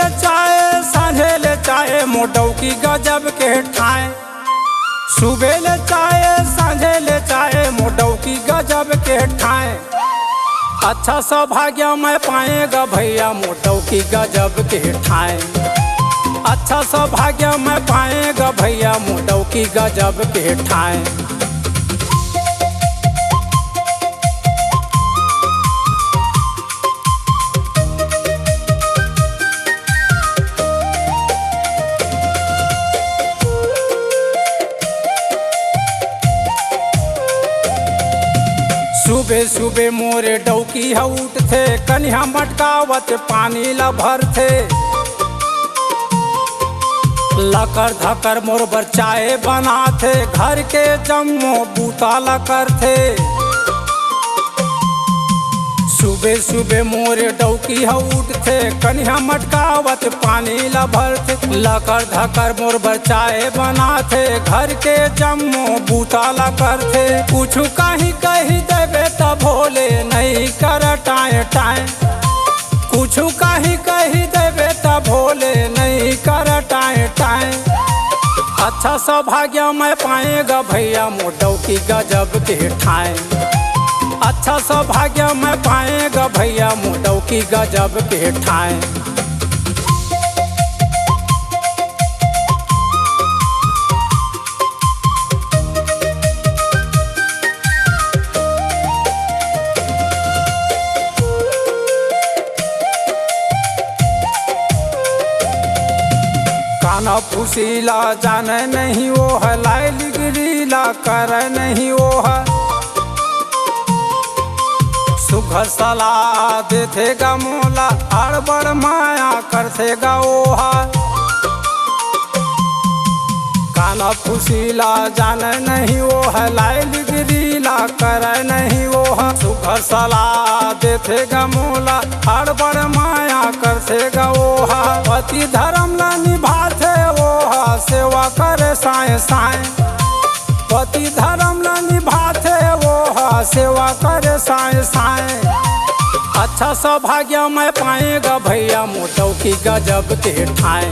ले चाय सांझे ले चाय मोटौ की गजब के ठाए। सुबह ले चाय सांझे ले चाय मोटौ की गजब के ठाए। अच्छा सौभाग्य मैं पाएगा भैया मोटौ की गजब के ठाए। अच्छा सौभाग्य मैं पाएगा भैया मोटौ की गजब के ठाए। सुबह सुबह मोरे डौकी हउट थे कन्या मटकावत पानी ला भर थे। लकर धकर मोर बर चाय बना थे घर के जम्मो बूता ला कर थे। सुबह सुबह मोरे डौकी हउट थे कन्या मटकावत पानी ला भर थे। लकर धकर मोर बर चाय बना थे घर के जम्मो बूता ला कर थे। कुछ कहीं कही देवे तब भोले नहीं कर टाए टाए। कुछ कहीं कही देवे तब भोले नहीं कर टाए टाए। अच्छा सौभाग्य मैं पाएगा भैया मोटौ की गजब के ठाए। अच्छा सौभाग्य मैं पाएगा भैया मोटौ की गजब के ठाए। काना फुसीला जाने नहीं वो है लाइल गिरीला कर नहीं वो है। सुघर सलाह देथेगा मोला अड़बड़ माया करथेगा ओहा। काना फुसीला जाने नहीं वो है लाइल गिरीला कर नहीं वो है। सुघर सलाह देथेगा मोला अड़बड़ माया करथेगा ओहा। पति धर्म ला निभाथे ओहा सेवा करे साए साए। पति धर्म ला निभाथे ओहा सेवा करे साए साए। अच्छा सौभाग्य मैं पाएगा भैया मोटौ की गजब के ठाए।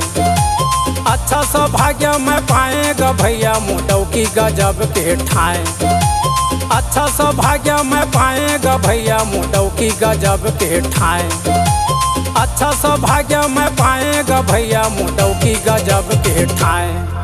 अच्छा सौभाग्य मैं पाएगा भैया मोटौ की गजब के ठाए। अच्छा सौभाग्य मैं पाएगा भैया मोटौ की गजब के ठाए। अच्छा सौभाग्य मैं पाएगा भैया मोटौ की गजब के ठाए।